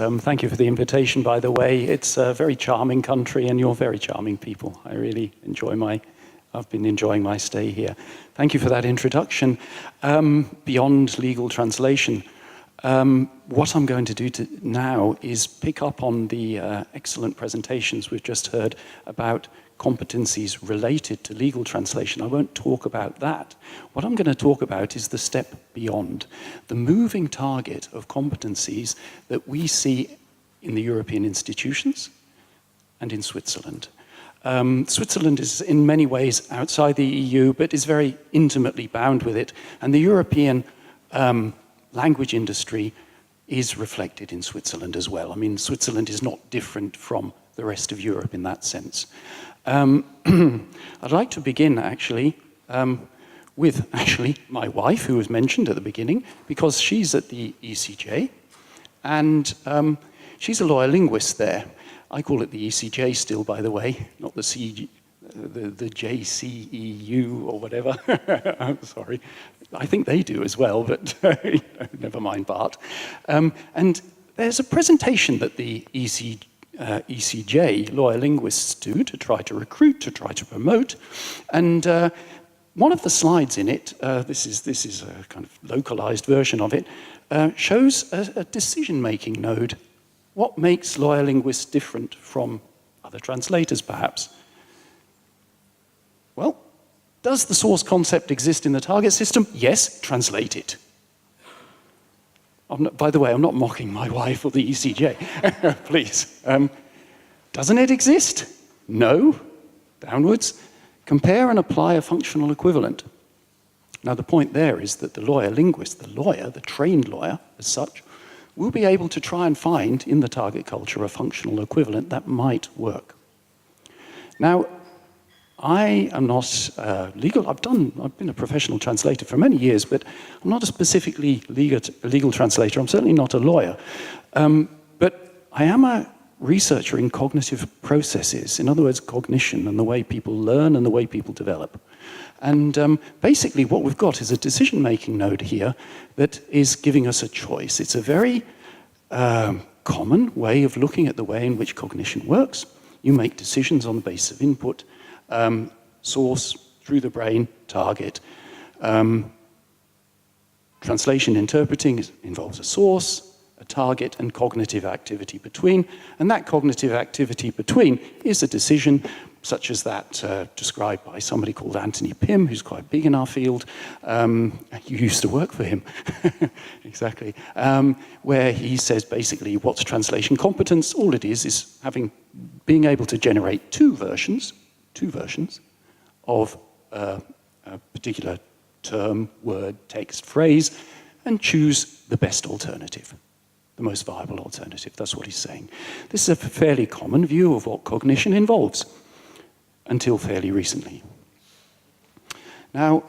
Thank you for the invitation, by the way. It's a very charming country, and you're very charming people. I really I've been enjoying my stay here. Thank you for that introduction. Beyond legal translation, what I'm going to do now is pick up on the excellent presentations we've just heard about competencies related to legal translation. I won't talk about that. What I'm going to talk about is the step beyond, the moving target of competencies that we see in the European institutions and in Switzerland. Switzerland is in many ways outside the EU, but is very intimately bound with it, and the European language industry is reflected in Switzerland as well. I mean, Switzerland is not different from the rest of Europe in that sense. I'd like to begin actually with my wife, who was mentioned at the beginning, because she's at the ECJ, and she's a lawyer linguist there. I call it the ECJ still, by the way, not the JCEU or whatever. I'm sorry. I think they do as well, but never mind Bart. And there's a presentation that the ECJ, lawyer linguists, do to try to recruit, to try to promote. And one of the slides in it, this is a kind of localized version of it, shows a decision-making node. What makes lawyer linguists different from other translators, perhaps? Well, does the source concept exist in the target system? Yes, translate it. By the way, I'm not mocking my wife or the ECJ, please. Doesn't it exist? No. Downwards. Compare and apply a functional equivalent. Now, the point there is that the lawyer linguist, the trained lawyer as such, will be able to try and find in the target culture a functional equivalent that might work. Now, I am not legal. I've been a professional translator for many years, but I'm not a specifically legal translator. I'm certainly not a lawyer. But I am a researcher in cognitive processes, in other words, cognition and the way people learn and the way people develop. And basically what we've got is a decision-making node here that is giving us a choice. It's a very common way of looking at the way in which cognition works. You make decisions on the basis of input, source, through the brain, target. Translation interpreting involves a source, a target, and cognitive activity between. And that cognitive activity between is a decision such as that described by somebody called Anthony Pym, who's quite big in our field. You used to work for him, exactly. Where he says basically what's translation competence? All it is being able to generate two versions of a particular term, word, text, phrase, and choose the best alternative, the most viable alternative. That's what he's saying. This is a fairly common view of what cognition involves, until fairly recently. Now,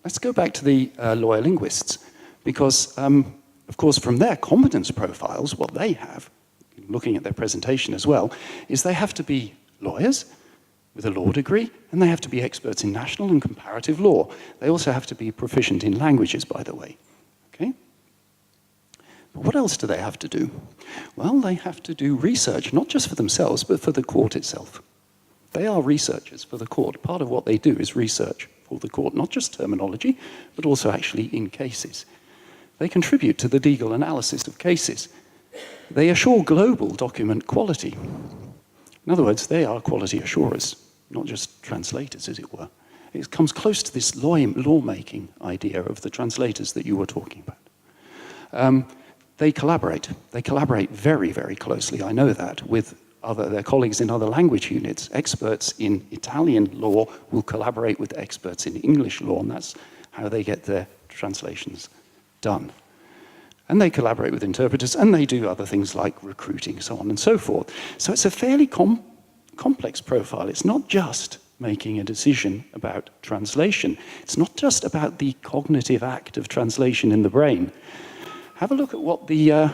let's go back to the lawyer linguists, because, of course, from their competence profiles, what they have, looking at their presentation as well, is they have to be lawyers with a law degree, and they have to be experts in national and comparative law. They also have to be proficient in languages, by the way. Okay? But what else do they have to do? Well, they have to do research, not just for themselves, but for the court itself. They are researchers for the court. Part of what they do is research for the court, not just terminology, but also actually in cases. They contribute to the legal analysis of cases. They assure global document quality. In other words, they are quality assurers, not just translators, as it were. It comes close to this lawmaking idea of the translators that you were talking about. They collaborate. They collaborate very, very closely, I know that, with their colleagues in other language units. Experts in Italian law will collaborate with experts in English law, and that's how they get their translations done. And they collaborate with interpreters, and they do other things like recruiting, so on and so forth. So it's a fairly complex profile. It's not just making a decision about translation. It's not just about the cognitive act of translation in the brain. Have a look at what the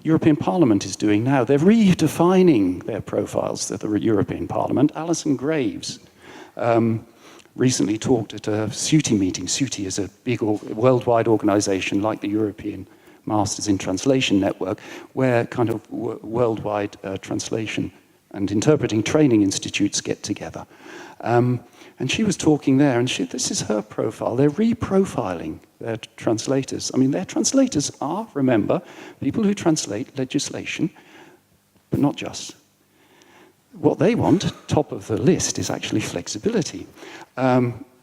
European Parliament is doing now. They're redefining their profiles, the European Parliament. Alison Graves recently talked at a SUTI meeting. SUTI is a big worldwide organization like the European Masters in Translation network, where kind of worldwide translation and interpreting training institutes get together. And she was talking there, and this is her profile. They're reprofiling their translators. I mean, their translators are, remember, people who translate legislation, but not just. What they want, top of the list, is actually flexibility,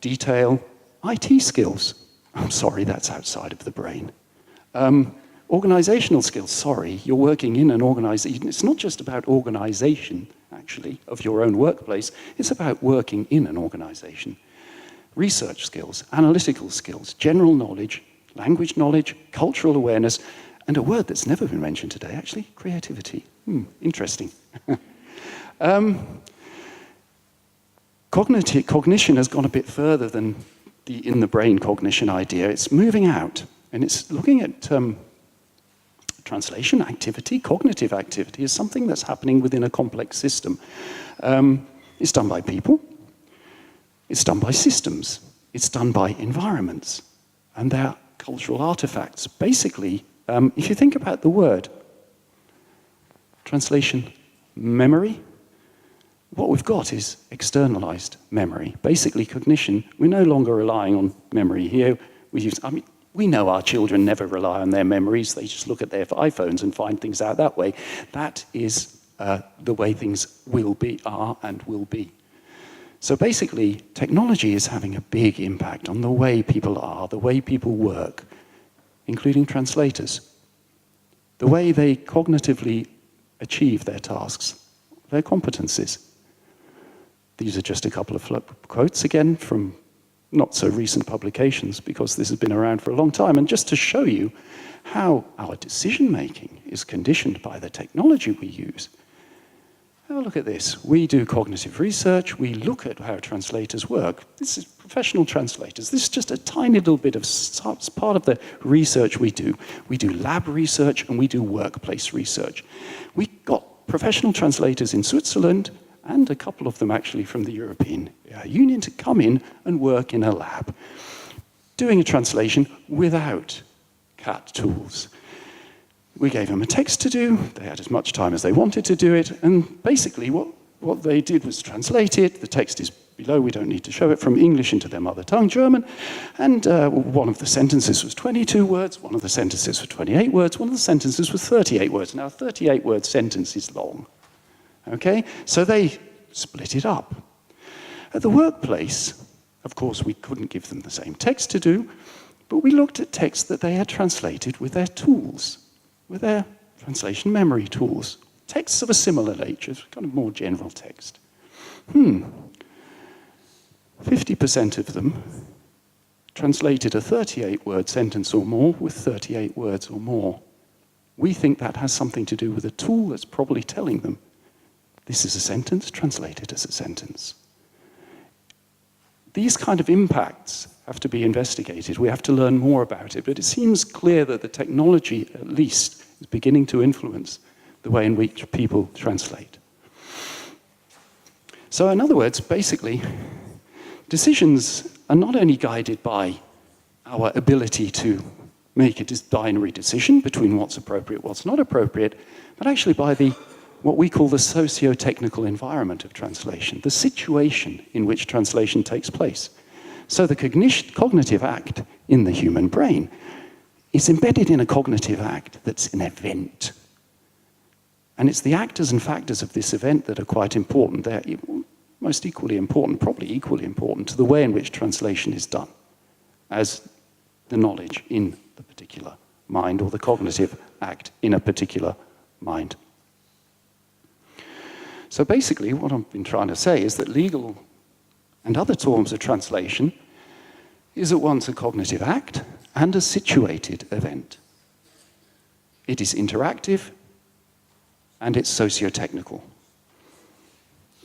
detail, IT skills. I'm sorry, that's outside of the brain. Organizational skills, sorry, you're working in an organization. It's not just about organization, actually, of your own workplace. It's about working in an organization. Research skills, analytical skills, general knowledge, language knowledge, cultural awareness, and a word that's never been mentioned today, actually, creativity. Interesting. Cognition has gone a bit further than the in-the-brain cognition idea. It's moving out, and it's looking at translation activity, cognitive activity, as something that's happening within a complex system. It's done by people, it's done by systems, it's done by environments, and they're cultural artifacts. Basically, if you think about the word, translation, memory, what we've got is externalized memory. Basically, cognition, we're no longer relying on memory here. We know our children never rely on their memories. They just look at their iPhones and find things out that way. That is the way things are and will be. So basically, technology is having a big impact on the way people are, the way people work, including translators, the way they cognitively achieve their tasks, their competencies. These are just a couple of quotes, again, from not so recent publications, because this has been around for a long time. And just to show you how our decision-making is conditioned by the technology we use. Now look at this. We do cognitive research. We look at how translators work. This is professional translators. This is just a tiny little bit of part of the research we do. We do lab research and we do workplace research. We got professional translators in Switzerland, and a couple of them actually from the European Union, to come in and work in a lab, doing a translation without CAT tools. We gave them a text to do. They had as much time as they wanted to do it, and basically what they did was translate it. The text is below, we don't need to show it, from English into their mother tongue, German, and one of the sentences was 22 words, one of the sentences was 28 words, one of the sentences was 38 words. Now, a 38-word sentence is long. Okay, so they split it up. At the workplace, of course, we couldn't give them the same text to do, but we looked at text that they had translated with their tools, with their translation memory tools. Texts of a similar nature, kind of more general text. 50% of them translated a 38-word sentence or more with 38 words or more. We think that has something to do with a tool that's probably telling them, this is a sentence, translated as a sentence. These kind of impacts have to be investigated. We have to learn more about it, but it seems clear that the technology, at least, is beginning to influence the way in which people translate. So in other words, basically, decisions are not only guided by our ability to make a binary decision between what's appropriate, what's not appropriate, but actually by what we call the socio-technical environment of translation, the situation in which translation takes place. So the cognitive act in the human brain is embedded in a cognitive act that's an event. And it's the actors and factors of this event that are quite important. They're most equally important, probably equally important, to the way in which translation is done as the knowledge in the particular mind, or the cognitive act in a particular mind. So basically, what I've been trying to say is that legal and other forms of translation is at once a cognitive act and a situated event. It is interactive and it's socio-technical.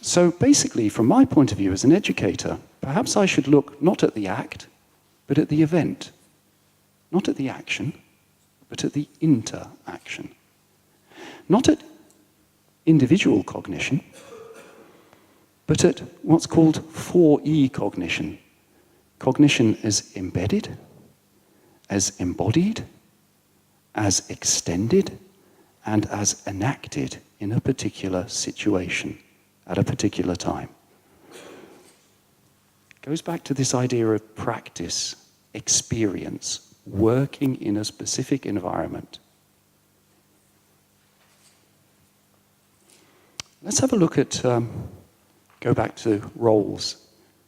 So basically, from my point of view as an educator, perhaps I should look not at the act, but at the event. Not at the action, but at the interaction. Not at individual cognition, but at what's called 4E cognition. Cognition as embedded, as embodied, as extended and as enacted in a particular situation at a particular time. It goes back to this idea of practice, experience, working in a specific environment. Let's have a look at, go back to roles,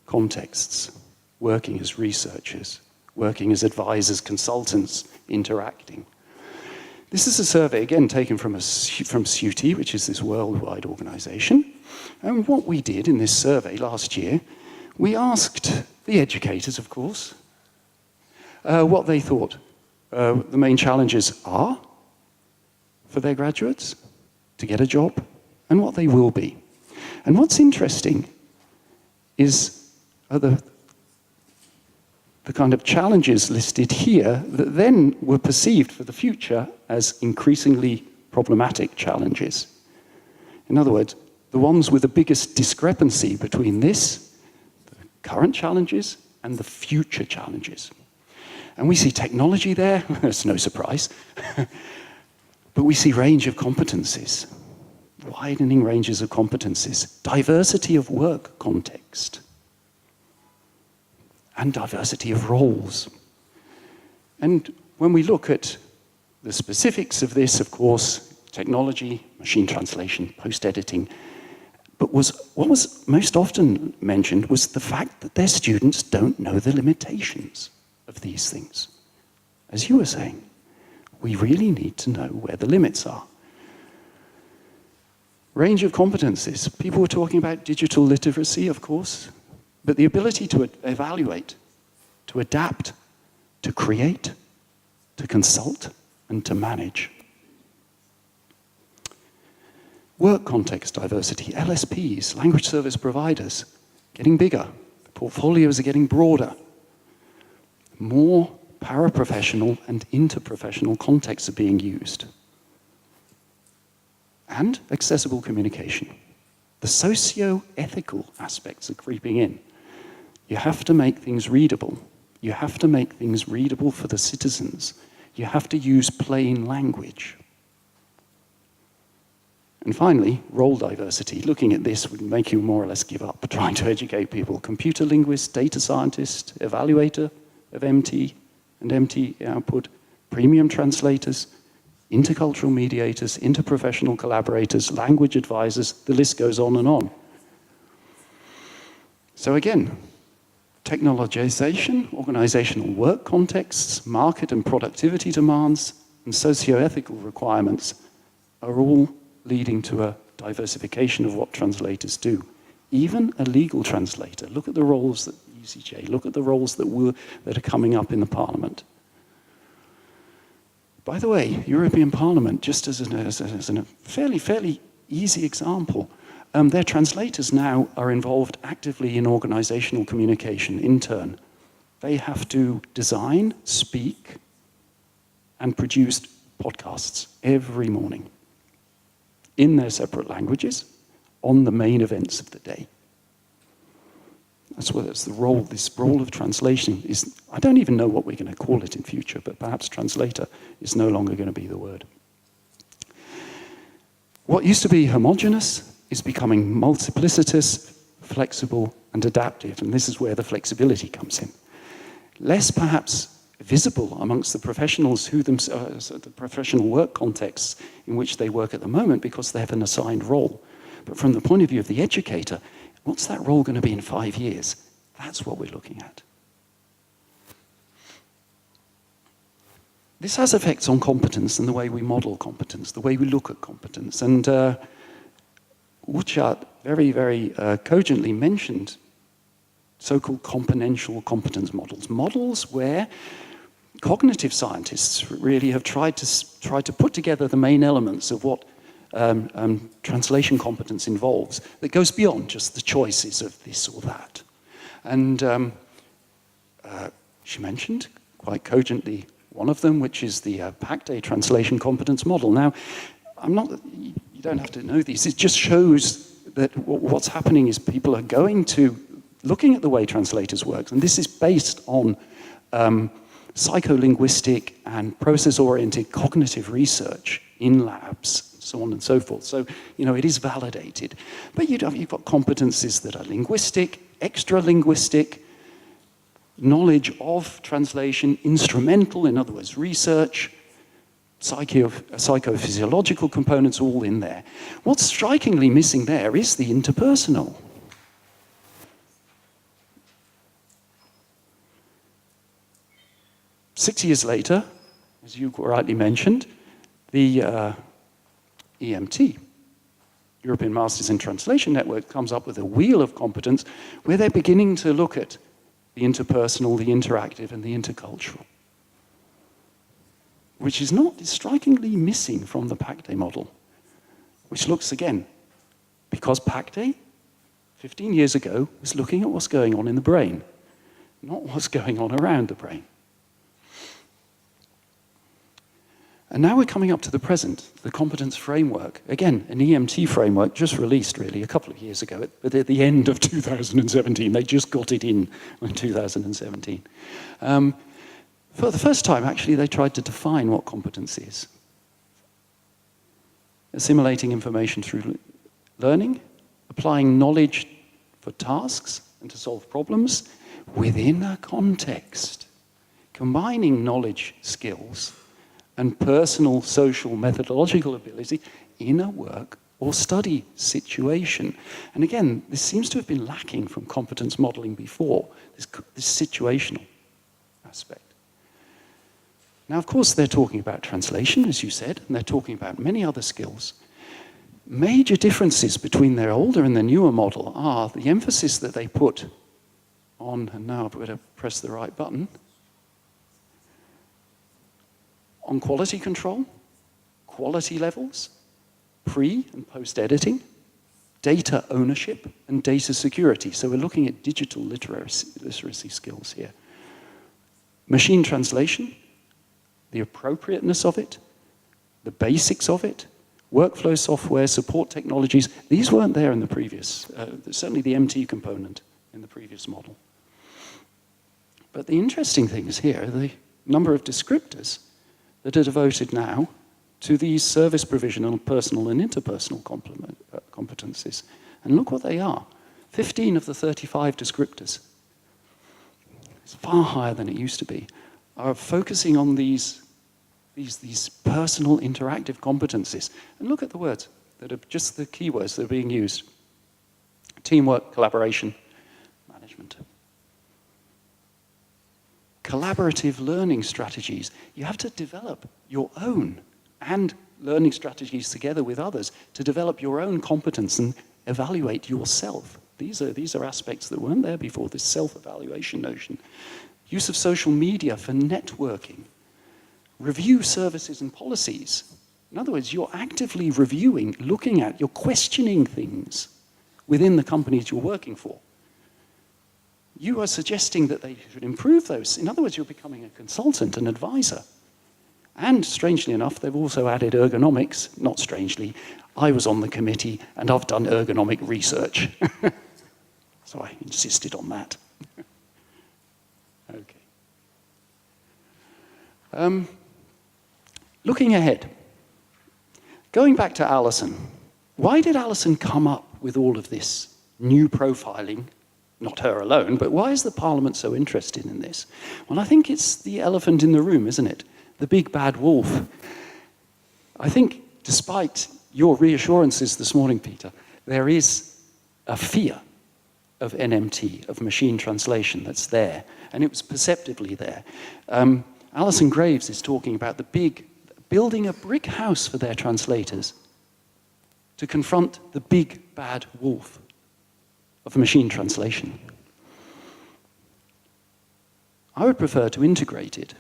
contexts, working as researchers, working as advisors, consultants, interacting. This is a survey, again, taken from Cüti, which is this worldwide organization. And what we did in this survey last year, we asked the educators, of course, what they thought the main challenges are for their graduates to get a job, and what they will be. And what's interesting is the kind of challenges listed here that then were perceived for the future as increasingly problematic challenges. In other words, the ones with the biggest discrepancy between this, the current challenges, and the future challenges. And we see technology there, that's no surprise, but we see range of competencies, widening ranges of competencies, diversity of work context, and diversity of roles. And when we look at the specifics of this, of course, technology, machine translation, post-editing, but what was most often mentioned was the fact that their students don't know the limitations of these things. As you were saying, we really need to know where the limits are. Range of competencies. People were talking about digital literacy, of course, but the ability to evaluate, to adapt, to create, to consult, and to manage. Work context diversity, LSPs, language service providers, getting bigger. The portfolios are getting broader. More paraprofessional and interprofessional contexts are being used. And accessible communication. The socio-ethical aspects are creeping in. You have to make things readable. You have to make things readable for the citizens. You have to use plain language. And finally, role diversity. Looking at this would make you more or less give up trying to educate people. Computer linguist, data scientist, evaluator of MT and MT output, premium translators, intercultural mediators, interprofessional collaborators, language advisors, the list goes on and on. So again, technologization, organizational work contexts, market and productivity demands, and socio-ethical requirements are all leading to a diversification of what translators do. Even a legal translator. Look at the roles that UCJ, look at the roles that are coming up in the Parliament. By the way, European Parliament, just as a fairly easy example, their translators now are involved actively in organizational communication in turn. They have to design, speak, and produce podcasts every morning in their separate languages on the main events of the day. That's the role, this role of translation is, I don't even know what we're going to call it in future, but perhaps translator is no longer going to be the word. What used to be homogeneous is becoming multiplicitous, flexible, and adaptive, and this is where the flexibility comes in. Less perhaps visible amongst the professionals who themselves, the professional work contexts in which they work at the moment because they have an assigned role. But from the point of view of the educator, what's that role going to be in 5 years? That's what we're looking at. This has effects on competence and the way we model competence, the way we look at competence. And Uchat very, very cogently mentioned so-called componential competence models. Models where cognitive scientists really have tried to put together the main elements of what translation competence involves that goes beyond just the choices of this or that. And she mentioned quite cogently one of them, which is the PACT-A translation competence model. Now, you don't have to know these. It just shows that what's happening is people are looking at the way translators work, and this is based on psycholinguistic and process-oriented cognitive research in labs, so on and so forth. So, it is validated. But you've got competencies that are linguistic, extra-linguistic, knowledge of translation, instrumental, in other words, research, psychophysiological components all in there. What's strikingly missing there is the interpersonal. Six years later, as you rightly mentioned, the EMT, European Masters in Translation Network, comes up with a wheel of competence where they're beginning to look at the interpersonal, the interactive, and the intercultural, which is strikingly missing from the PACT model, which looks, again, because PACT 15 years ago was looking at what's going on in the brain, not what's going on around the brain. And now we're coming up to the present, the competence framework. Again, an EMT framework just released, really, a couple of years ago, but at the end of 2017. They just got it in 2017. For the first time, actually, they tried to define what competence is. Assimilating information through learning, applying knowledge for tasks and to solve problems within a context, combining knowledge, skills, and personal, social, methodological ability in a work or study situation. And again, this seems to have been lacking from competence modeling before, this situational aspect. Now, of course, they're talking about translation, as you said, and they're talking about many other skills. Major differences between their older and their newer model are the emphasis that they put on, and now I've got to press the right button, on quality control, quality levels, pre- and post-editing, data ownership, and data security. So we're looking at digital literacy skills here. Machine translation, the appropriateness of it, the basics of it, workflow software, support technologies. These weren't there in the previous, certainly the MT component in the previous model. But the interesting thing is here, the number of descriptors that are devoted now to these service provisional, personal and interpersonal competencies. And look what they are. 15 of the 35 descriptors, it's far higher than it used to be, are focusing on these personal interactive competencies. And look at the words that are just the keywords that are being used. Teamwork, collaboration, management. Collaborative learning strategies. You have to develop your own and learning strategies together with others to develop your own competence and evaluate yourself. These are aspects that weren't there before, this self-evaluation notion. Use of social media for networking. Review services and policies. In other words, you're actively reviewing, looking at, you're questioning things within the companies you're working for. You are suggesting that they should improve those. In other words, you're becoming a consultant, an advisor. And strangely enough, they've also added ergonomics. Not strangely, I was on the committee and I've done ergonomic research. So I insisted on that. Okay. Looking ahead, going back to Alison, why did Alison come up with all of this new profiling? Not her alone, but why is the Parliament so interested in this? Well, I think it's the elephant in the room, isn't it? The big bad wolf. I think, despite your reassurances this morning, Peter, there is a fear of NMT, of machine translation, that's there, and it was perceptibly there. Alison Graves is talking about building a brick house for their translators to confront the big bad wolf of machine translation. I would prefer to integrate it.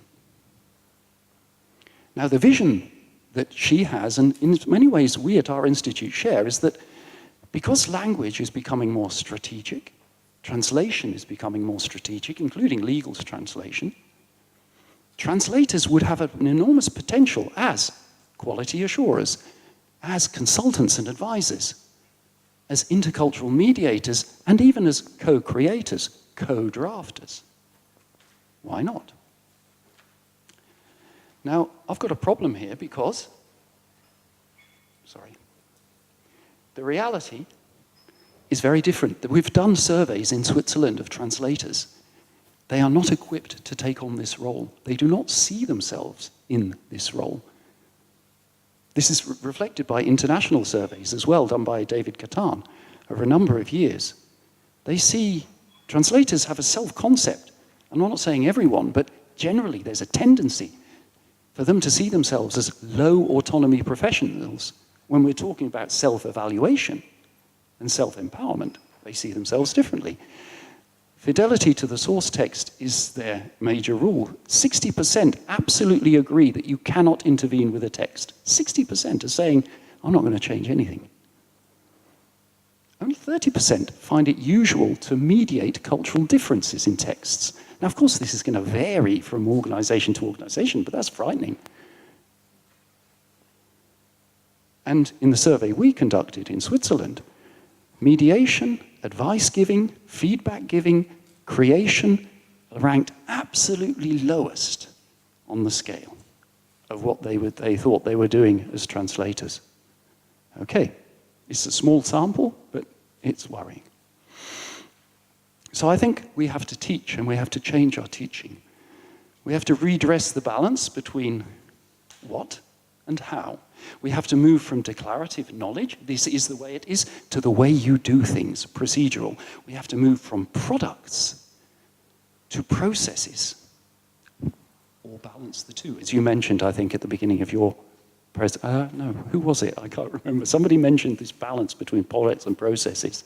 Now, the vision that she has, and in many ways we at our institute share, is that because language is becoming more strategic, translation is becoming more strategic, including legal translation, translators would have an enormous potential as quality assurers, as consultants and advisors, as intercultural mediators, and even as co-creators, co-drafters. Why not? Now, I've got a problem here because, the reality is very different. We've done surveys in Switzerland of translators. They are not equipped to take on this role. They do not see themselves in this role. This is reflected by international surveys as well, done by David Catan over a number of years. They see translators have a self-concept. I'm not saying everyone, but generally there's a tendency for them to see themselves as low autonomy professionals. When we're talking about self-evaluation and self-empowerment, they see themselves differently. Fidelity to the source text is their major rule. 60% absolutely agree that you cannot intervene with a text. 60% are saying, I'm not going to change anything. Only 30% find it usual to mediate cultural differences in texts. Now, of course, this is going to vary from organization to organization, but that's frightening. And in the survey we conducted in Switzerland, mediation, advice-giving, feedback-giving, creation ranked absolutely lowest on the scale of what they thought they were doing as translators. Okay, it's a small sample, but it's worrying. So I think we have to teach, and we have to change our teaching. We have to redress the balance between what and how. We have to move from declarative knowledge, this is the way it is, to the way you do things, procedural. We have to move from products to processes, or balance the two. As you mentioned, I think, at the beginning of your no, who was it? I can't remember. Somebody mentioned this balance between products and processes.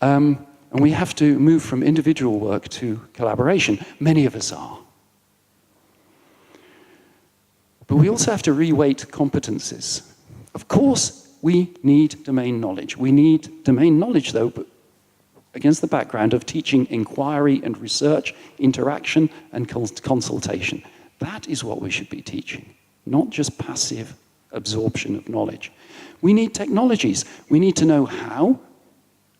And we have to move from individual work to collaboration. Many of us are. But we also have to reweight competences. Of course, we need domain knowledge. We need domain knowledge, though, but against the background of teaching inquiry and research, interaction and consultation. That is what we should be teaching, not just passive absorption of knowledge. We need technologies. We need to know how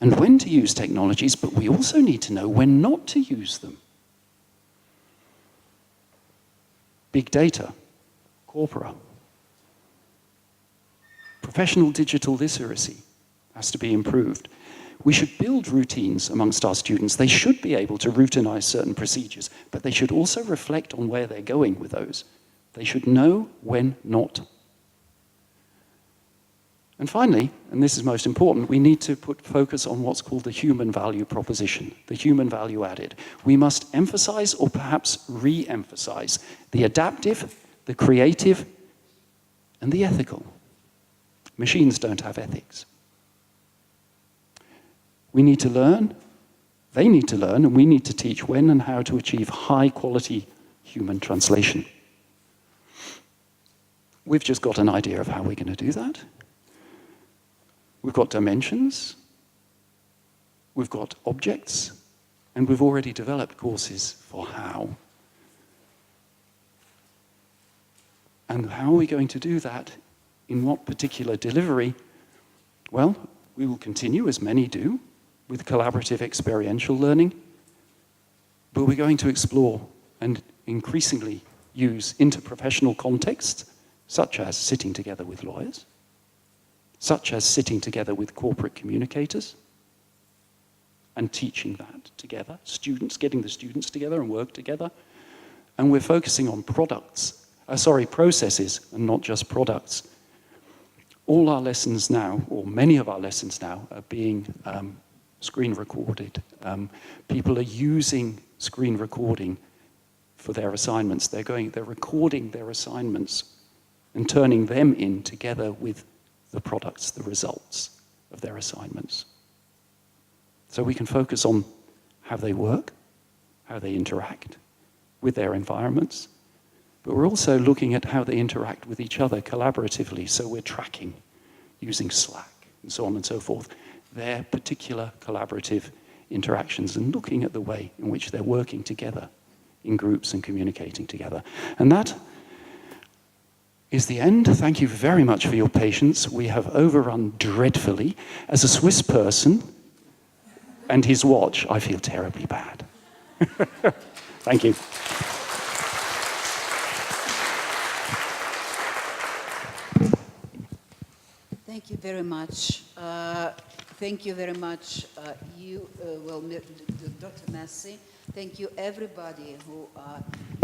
and when to use technologies, but we also need to know when not to use them. Big data. Corpora. Professional digital literacy has to be improved. We should build routines amongst our students. They should be able to routinize certain procedures, but they should also reflect on where they're going with those. They should know when not. And finally, and this is most important, we need to put focus on what's called the human value proposition, the human value added. We must emphasize, or perhaps re-emphasize, the adaptive, the creative, and the ethical. Machines don't have ethics. We need to learn, they need to learn, and we need to teach when and how to achieve high-quality human translation. We've just got an idea of how we're going to do that. We've got dimensions, we've got objects, and we've already developed courses for how. And how are we going to do that? In what particular delivery? Well, we will continue, as many do, with collaborative experiential learning, but we're going to explore and increasingly use interprofessional contexts, such as sitting together with lawyers, such as sitting together with corporate communicators, and teaching that together, students, getting the students together and work together. And we're focusing on processes and not just products. All our lessons now, or many of our lessons now, are being screen recorded. People are using screen recording for their assignments. They're recording their assignments and turning them in together with the products, the results of their assignments. So we can focus on how they work, how they interact with their environments, but we're also looking at how they interact with each other collaboratively. So we're tracking, using Slack and so on and so forth, their particular collaborative interactions and looking at the way in which they're working together in groups and communicating together. And that is the end. Thank you very much for your patience. We have overrun dreadfully. As a Swiss person and his watch, I feel terribly bad. Thank you. Thank you very much. Thank you very much, Dr. Messi. Thank you, everybody who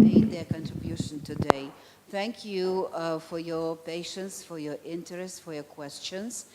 made their contribution today. Thank you for your patience, for your interest, for your questions.